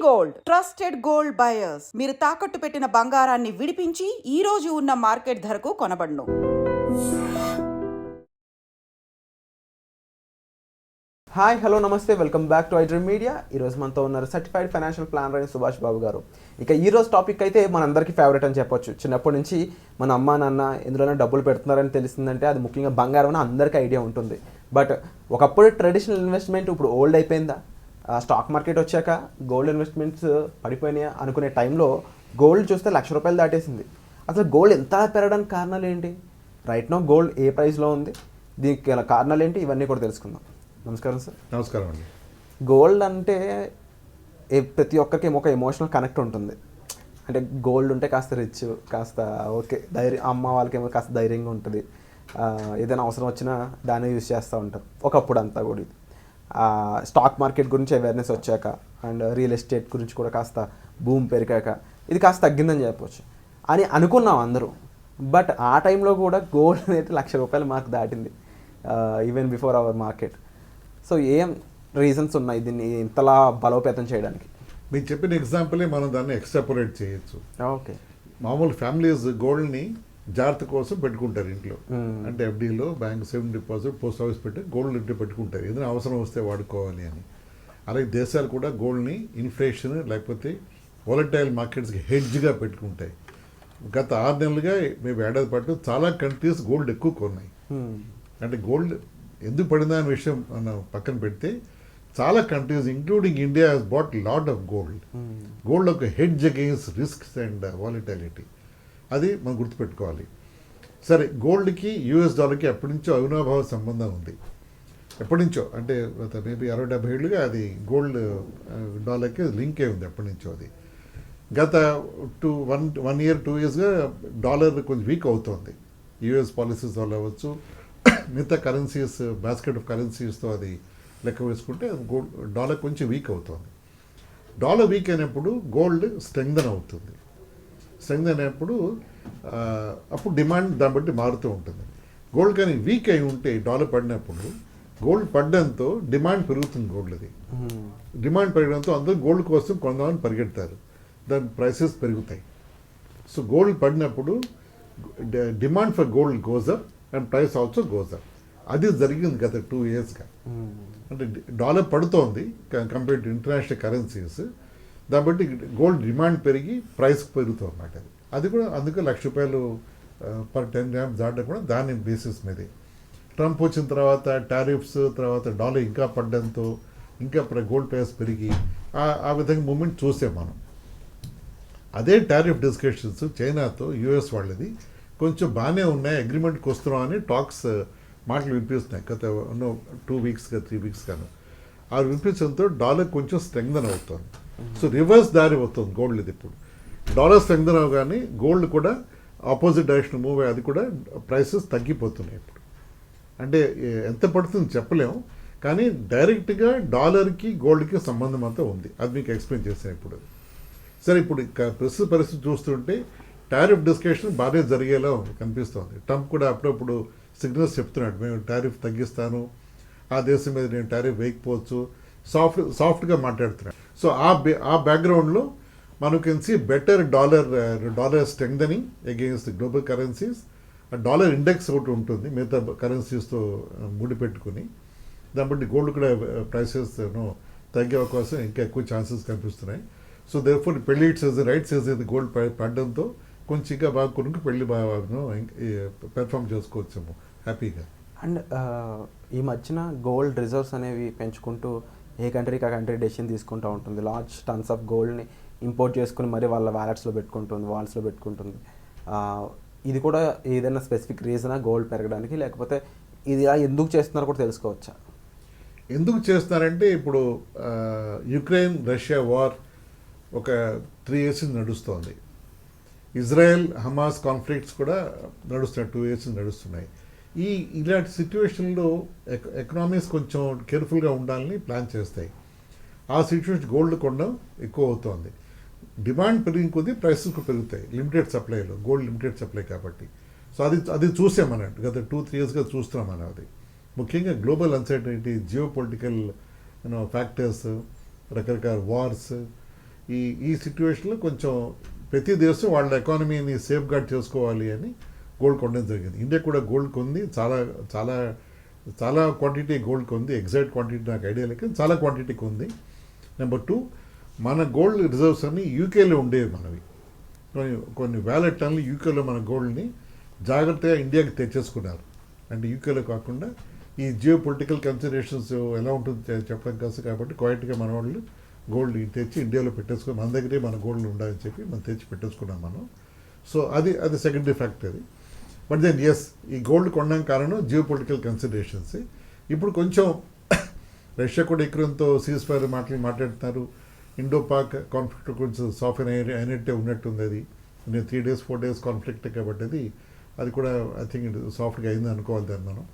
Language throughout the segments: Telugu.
గోల్డ్ ట్రస్టెడ్ గోల్డ్ బయర్స్ మీరు తాకట్టు పెట్టిన బంగారాన్ని విడిపించి ఈ రోజు ఉన్న మార్కెట్ ధరకు కొనబడును. హాయ్ హలో నమస్తే, welcome back to iDream media. ఈరోజు మనతో ఉన్నారు సర్టిఫైడ్ ఫైనాన్షియల్ ప్లానర్ అయిన సుభాష్ బాబు గారు. ఇక ఈరోజు టాపిక్ అయితే మనందరికీ ఫేవరెట్ అని చెప్పొచ్చు. చిన్నప్పటి నుంచి మన అమ్మ నాన్న ఎందులోనే డబ్బులు పెడుతున్నారని తెలిసిందంటే అది ముఖ్యంగా బంగారం అని అందరికీ ఐడియా ఉంటుంది. బట్ ఒకప్పుడు ట్రెడిషనల్ ఇన్వెస్ట్మెంట్ ఇప్పుడు ఓల్డ్ అయిపోయిందా? స్టాక్ మార్కెట్ వచ్చాక గోల్డ్ ఇన్వెస్ట్మెంట్స్ పడిపోయినాయా అనుకునే టైంలో గోల్డ్ చూస్తే ₹1,00,000 దాటేసింది. అసలు గోల్డ్ ఎంత పెరగడానికి కారణాలు ఏంటి? రైట్ నో గోల్డ్ ఏ ప్రైస్లో ఉంది, దీనికి కారణాలు ఏంటి, ఇవన్నీ కూడా తెలుసుకుందాం. నమస్కారం సార్. నమస్కారం అండి. గోల్డ్ అంటే ప్రతి ఒక్కరికి ఒక ఎమోషనల్ కనెక్ట్ ఉంటుంది. అంటే గోల్డ్ ఉంటే కాస్త రిచ్, కాస్త ఓకే ధైర్యం, అమ్మ వాళ్ళకేమో కాస్త ధైర్యంగా ఉంటుంది. ఏదైనా అవసరం వచ్చినా దాన్ని యూజ్ చేస్తూ ఉంటారు ఒకప్పుడు అంతా కూడా. ఇది స్టాక్ మార్కెట్ గురించి అవేర్నెస్ వచ్చాక అండ్ రియల్ ఎస్టేట్ గురించి కూడా కాస్త భూమి పెరిగాక ఇది కాస్త తగ్గిందని చెప్పవచ్చు అని అనుకున్నాం అందరూ. బట్ ఆ టైంలో కూడా గోల్డ్ అనేది ₹1,00,000 మార్క్ దాటింది, even before our market. So ఏం రీజన్స్ ఉన్నాయి దీన్ని ఇంతలా బలోపేతం చేయడానికి? మీరు చెప్పిన ఎగ్జాంపులే మనం దాన్ని ఎక్స్ట్రాపులేట్ చేయొచ్చు. ఓకే, మామూలు ఫ్యామిలీస్ గోల్డ్ని జాగ్రత్త కోసం పెట్టుకుంటారు ఇంట్లో. అంటే ఎఫ్డీలో bank saving deposit, post office పెట్టి గోల్డ్ ఇంట్లో పెట్టుకుంటారు, ఏదైనా అవసరం వస్తే వాడుకోవాలి అని. అలాగే దేశాలు కూడా గోల్డ్ని ఇన్ఫ్లేషన్ లేకపోతే వాలటైల్ మార్కెట్స్కి హెడ్జ్గా పెట్టుకుంటాయి. గత 6 నెలలుగా మేము ఏడాది పాటు చాలా కంట్రీస్ గోల్డ్ ఎక్కువ కొన్నాయి. అంటే గోల్డ్ ఎందుకు పడిందా అనే విషయం మనం పక్కన పెడితే చాలా countries including India has bought lot of gold. Gold ఒక hedge against risks and volatility, అది మనం గుర్తుపెట్టుకోవాలి. సరే, గోల్డ్కి US డాలర్కి ఎప్పటి నుంచో అవినాభావ సంబంధం ఉంది. ఎప్పటి నుంచో అంటే మేబీ 60-70 ఏళ్ళుగా అది గోల్డ్ డాలర్కి లింక్ అయి ఉంది ఎప్పటి నుంచో. అది గత 1 year 2 yearsగా డాలర్ కొంచెం వీక్ అవుతుంది. US పాలసీస్ వల్ల అవ్వచ్చు, మిగతా కరెన్సీస్ బాస్కెట్ ఆఫ్ కరెన్సీస్తో అది లెక్క వేసుకుంటే గోల్డ్ డాలర్ కొంచెం వీక్ అవుతుంది. డాలర్ వీక్ అయినప్పుడు గోల్డ్ స్ట్రెంగ్థన్ అవుతుంది. స్ట్రెంగ్థన్ అయినప్పుడు అప్పుడు డిమాండ్ దాన్ని బట్టి మారుతూ ఉంటుంది. గోల్డ్ కానీ వీక్ అయి ఉంటే డాలర్ పడినప్పుడు గోల్డ్ పడడంతో డిమాండ్ పెరుగుతుంది. గోల్డ్ది డిమాండ్ పెరగడంతో అందరూ గోల్డ్ కోసం కొందామని పరిగెడతారు, దాని ప్రైసెస్ పెరుగుతాయి. సో గోల్డ్ పడినప్పుడు demand for gold goes up and price also goes up. అది జరిగింది గత 2 yearsగా. అంటే డాలర్ పడుతోంది కంపేర్ టు ఇంటర్నేషనల్ కరెన్సీస్, దాన్ని బట్టి గోల్డ్ డిమాండ్ పెరిగి ప్రైస్ పెరుగుతుంది అన్నమాట. అది కూడా అందుకే ₹1,00,000 పర్ 10 grams దాటడం కూడా దాని బేసిస్ మీదే. ట్రంప్ వచ్చిన తర్వాత టారిఫ్స్ తర్వాత డాలర్ ఇంకా పడడంతో ఇంకా గోల్డ్ ప్రైస్ పెరిగి ఆ విధంగా మూమెంట్ చూసాం మనం. అదే టారిఫ్ డిస్కషన్స్ చైనాతో US వాళ్ళది కొంచెం బాగానే ఉన్నాయి, అగ్రిమెంట్కి వస్తున్నాం అని టాక్స్ మాటలు వినిపిస్తున్నాయి గత 2 weeks 3 weeks గాను. ఆ వినిపించడంతో డాలర్ కొంచెం స్ట్రెంగ్థన్ అవుతుంది. సో రివర్స్ దారి అవుతుంది గోల్డ్. ఇది ఇప్పుడు డాలర్ స్ట్రెంగ్థన్ అవగానే గోల్డ్ కూడా ఆపోజిట్ డైరెక్షన్ మూవ్ అయ్యి అది కూడా ప్రైసెస్ తగ్గిపోతున్నాయి ఇప్పుడు. అంటే ఎంత పడుతుంది చెప్పలేము, కానీ డైరెక్ట్గా డాలర్కి గోల్డ్కి సంబంధం అంతా ఉంది. అది మీకు ఎక్స్ప్లెయిన్ చేశాను ఇప్పుడు. సరే, ఇప్పుడు ప్రస్తుత పరిస్థితి చూస్తుంటే టారిఫ్ డిస్కషన్ బాగానే జరిగేలా కనిపిస్తోంది. ట్రంప్ కూడా అప్పుడప్పుడు సిగ్నల్స్ చెప్తున్నాడు, మేము టారిఫ్ తగ్గిస్తాను, ఆ దేశం మీద నేను టారిఫ్ వేయకపోవచ్చు, సాఫ్ట్గా మాట్లాడుతున్నాడు. సో ఆ బ్యాక్గ్రౌండ్లో మనం can see better dollar strengthening against global currencies. Dollar index ఒకటి ఉంటుంది మిగతా కరెన్సీస్తో ముడిపెట్టుకుని, దాన్ని బట్టి గోల్డ్ కూడా ప్రైసెస్ తగ్గే అవకాశం ఇంకా ఎక్కువ ఛాన్సెస్ కనిపిస్తున్నాయి. సో దేర్ఫోర్ పెళ్లి సీజన్ రైట్ సీజన్ గోల్డ్ పడడంతో కొంచెం ఇంకా బాగా కొనుక్కు పెళ్లి బాగా పెర్ఫామ్ చేసుకోవచ్చాము హ్యాపీగా. అండ్ ఈ మధ్యన గోల్డ్ రిజర్వ్స్ అనేవి పెంచుకుంటూ ఏ కంట్రీకి ఆ కంట్రీ డెసిషన్ తీసుకుంటూ ఉంటుంది. లార్జ్ టన్స్ ఆఫ్ గోల్డ్ని ఇంపోర్ట్ చేసుకుని మరి వాళ్ళ వాలెట్స్లో పెట్టుకుంటుంది, వాల్స్లో పెట్టుకుంటుంది. ఇది కూడా ఏదైనా స్పెసిఫిక్ రీజనా గోల్డ్ పెరగడానికి, లేకపోతే ఇది ఎందుకు చేస్తున్నారో కూడా తెలుసుకోవచ్చా? ఎందుకు చేస్తున్నారంటే ఇప్పుడు యుక్రెయిన్ రష్యా వార్ ఒక 3 years నడుస్తోంది. ఇజ్రాయెల్ హమాస్ కాన్ఫ్లిక్ట్స్ కూడా నడుస్తున్నాయి, 2 years నడుస్తున్నాయి. ఇలాంటి సిచ్యువేషన్లో ఎకనామీస్ కొంచెం కేర్ఫుల్గా ఉండాలని ప్లాన్ చేస్తాయి. ఆ సిచ్యువేషన్ గోల్డ్ కొనడం ఎక్కువ అవుతోంది. డిమాండ్ పెరిగిన కొద్దీ ప్రైసెస్ పెరుగుతాయి. లిమిటెడ్ సప్లైలో గోల్డ్ లిమిటెడ్ సప్లై కాబట్టి. సో అది చూసామన్నట్టు గత 2-3 yearsగా చూస్తున్నాం మనం. అది ముఖ్యంగా global uncertainty, geo political factors, రకరకాల వార్స్, ఈ సిచ్యువేషన్లో కొంచెం ప్రతి దేశం వాళ్ళ ఎకానమీని సేఫ్ గార్డ్ చేసుకోవాలి అని గోల్డ్ కొనడం జరిగింది. ఇండియా కూడా గోల్డ్ కొంది, చాలా చాలా చాలా క్వాంటిటీ గోల్డ్ కొంది. ఎగ్జాక్ట్ క్వాంటిటీ నాకు ఐడియా లేక చాలా క్వాంటిటీ కొంది. నెంబర్ 2, మన గోల్డ్ రిజర్వ్స్ అన్ని యూకేలో ఉండేవి మనవి. కొన్ని వేల టన్నులు యూకేలో మన గోల్డ్ని జాగ్రత్తగా ఇండియాకి తెచ్చేసుకున్నారు. అంటే యూకేలో కాకుండా ఈ జియో పొలిటికల్ కన్సిడరేషన్స్ ఎలా ఉంటుంది చెప్పడం కోసం కాబట్టి క్వైట్గా మన వాళ్ళు గోల్డ్ తెచ్చి ఇండియాలో పెట్టేసుకుని మన దగ్గరే మన గోల్డ్ ఉండాలని చెప్పి మనం తెచ్చి పెట్టేసుకున్నాం మనం. సో అది secondary factor. But then yes, ఈ గోల్డ్ కొనడానికి కారణం జియో పొలిటికల్ కన్సిడరేషన్స్. ఇప్పుడు కొంచెం రష్యా కూడా ఎక్రెన్తో సీజ్ ఫైర్ మాట్లాడుతున్నారు. ఇండో పాక్ కాన్ఫ్లిక్ట్ కొంచెం సాఫ్ట్ అయినట్టే ఉన్నట్టుంది. అది 3 days 4 days కాన్ఫ్లిక్ట్ కాబట్టి అది కూడా ఐ థింక్ సాఫ్ట్గా అయింది అనుకోవాలి దాన్ని మనం.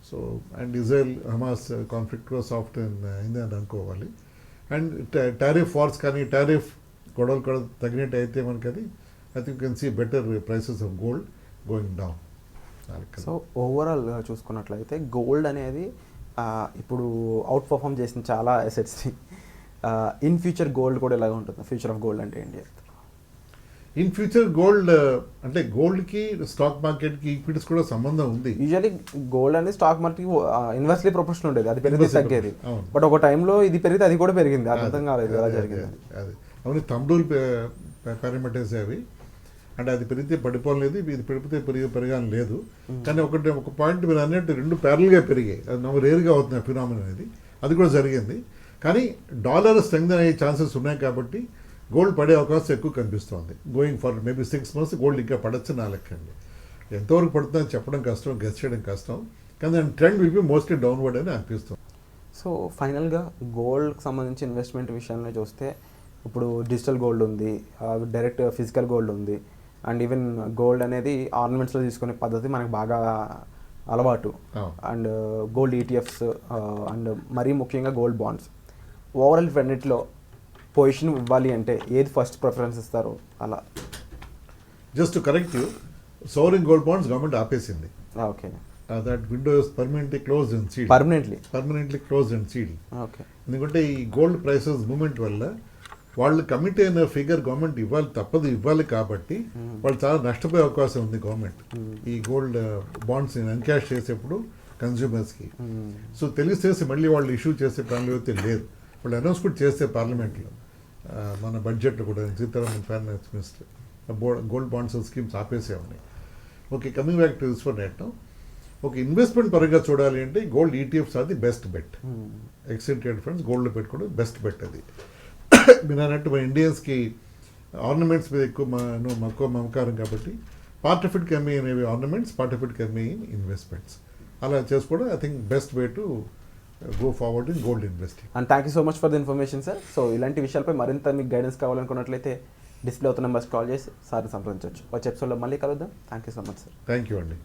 So and Israel Hamas conflict కూడా సాఫ్ట్ అయింది అని అనుకోవాలి. అండ్ టారిఫ్ వార్స్ కానీ టారిఫ్ గొడవలు కూడా తగినట్టు అయితే మనకి అది I think can see better prices of gold going down. So overall చూసుకున్నట్లయితే గోల్డ్ అనేది ఇప్పుడు అవుట్ పర్ఫామ్ చేసిన చాలా అసెట్స్ని ఇన్ ఫ్యూచర్ గోల్డ్ కూడా ఎలాగ ఉంటుంది? ఫ్యూచర్ ఆఫ్ గోల్డ్ అంటే ఏంటి? ఇన్ ఫ్యూచర్ గోల్డ్ అంటే గోల్డ్కి స్టాక్ మార్కెట్కి ఈక్విటీస్ కూడా సంబంధం ఉంది. యూజువల్లీ గోల్డ్ అనేది స్టాక్ మార్కెట్ ఇన్వర్స్లీ ప్రొపోర్షన్ ఉండేది, అది పెరిగితే తగ్గేది. అవును. బట్ ఒక టైంలో ఇది పెరిగితే అది కూడా పెరిగింది, అది అర్థం కాలేదు ఎలా జరిగింది. అది అవును, తమ్ముడు పారామీటర్స్ అవి. అంటే అది పెరిగితే పడిపోలేదు, ఇది పెరిగితే పెరగాలని లేదు. కానీ ఒక పాయింట్ మీరు అన్నట్టు 2 ప్యారల్గా పెరిగాయి. అది నమ్మ రేరుగా అవుతుంది ఫినామినా అనేది. అది కూడా జరిగింది. కానీ డాలర్ స్ట్రెంగ్తన్ అయ్యే ఛాన్సెస్ ఉన్నాయి కాబట్టి గోల్డ్ పడే అవకాశం ఎక్కువ కనిపిస్తుంది. Going for maybe 6 months gold ఇంకా పడచ్చు నా లెక్కండి. ఎంతవరకు పడుతుందని చెప్పడం కష్టం, గెస్ చేయడం కష్టం. కానీ దాని trend will be mostly downward అని అనిపిస్తుంది. సో ఫైనల్గా గోల్డ్కి సంబంధించి ఇన్వెస్ట్మెంట్ విషయంలో చూస్తే ఇప్పుడు డిజిటల్ గోల్డ్ ఉంది, డైరెక్ట్ ఫిజికల్ గోల్డ్ ఉంది, అండ్ ఈవెన్ గోల్డ్ అనేది ఆర్నమెంట్స్లో తీసుకునే పద్ధతి మనకు బాగా అలవాటు. అండ్ గోల్డ్ ఈటీఎఫ్స్ అండ్ మరీ ముఖ్యంగా గోల్డ్ బాండ్స్. ఓవరాల్ రెండిట్లో పొజిషన్ ఇవ్వాలి అంటే ఏది ఫస్ట్ ప్రిఫరెన్స్ ఇస్తారు? అలా just correct you, sovereign gold bonds government ఆపేసింది. Okay, that window is permanently closed and sealed. Permanently closed and sealed. Okay, ఎందుకంటే ఈ గోల్డ్ ప్రైసెస్ మూమెంట్ వల్ల వాళ్ళు కమిట్ అయిన ఫిగర్ గవర్నమెంట్ ఇవ్వాలి కాబట్టి వాళ్ళు చాలా నష్టపోయే అవకాశం ఉంది గవర్నమెంట్ ఈ గోల్డ్ బాండ్స్ ఎన్కాష్ చేసేప్పుడు కన్జ్యూమర్స్కి. సో తెలిసేసి మళ్ళీ వాళ్ళు ఇష్యూ చేసే ప్లాన్లు అయితే లేదు. వాళ్ళు అనౌన్స్ కూడా చేస్తే పార్లమెంట్లో మన బడ్జెట్లో కూడా Sitharaman finance minister gold bonds schemes ఆపేసేవని. Okay, coming back to this one right now. Okay, investment పరంగా చూడాలి అంటే గోల్డ్ ఈటీఎఫ్స్ అది best bet. Exchange trade funds గోల్డ్లో పెట్టుకోవడం బెస్ట్ బెట్. అది మీరు అన్నట్టు మన ఇండియన్స్కి ఆర్నమెంట్స్ మీద ఎక్కువ మమకారం కాబట్టి part of it can be in ornaments, part of it can be in investments. అలా చేసుకోవడం I think best way to go forward in gold investing. And thank you so much for the information sir. So ఇలాంటి విషయాలపై మరింత మీకు గైడెన్స్ కావాలనుకున్నట్లయితే డిస్ప్లే అవుతున్న నెంబర్స్ కాల్ చేసి సార్ని సంప్రదించవచ్చు. వచ్చే ఎపిసోడ్లో మళ్ళీ కలుద్దాం. Thank you so much sir. Thank you అండి.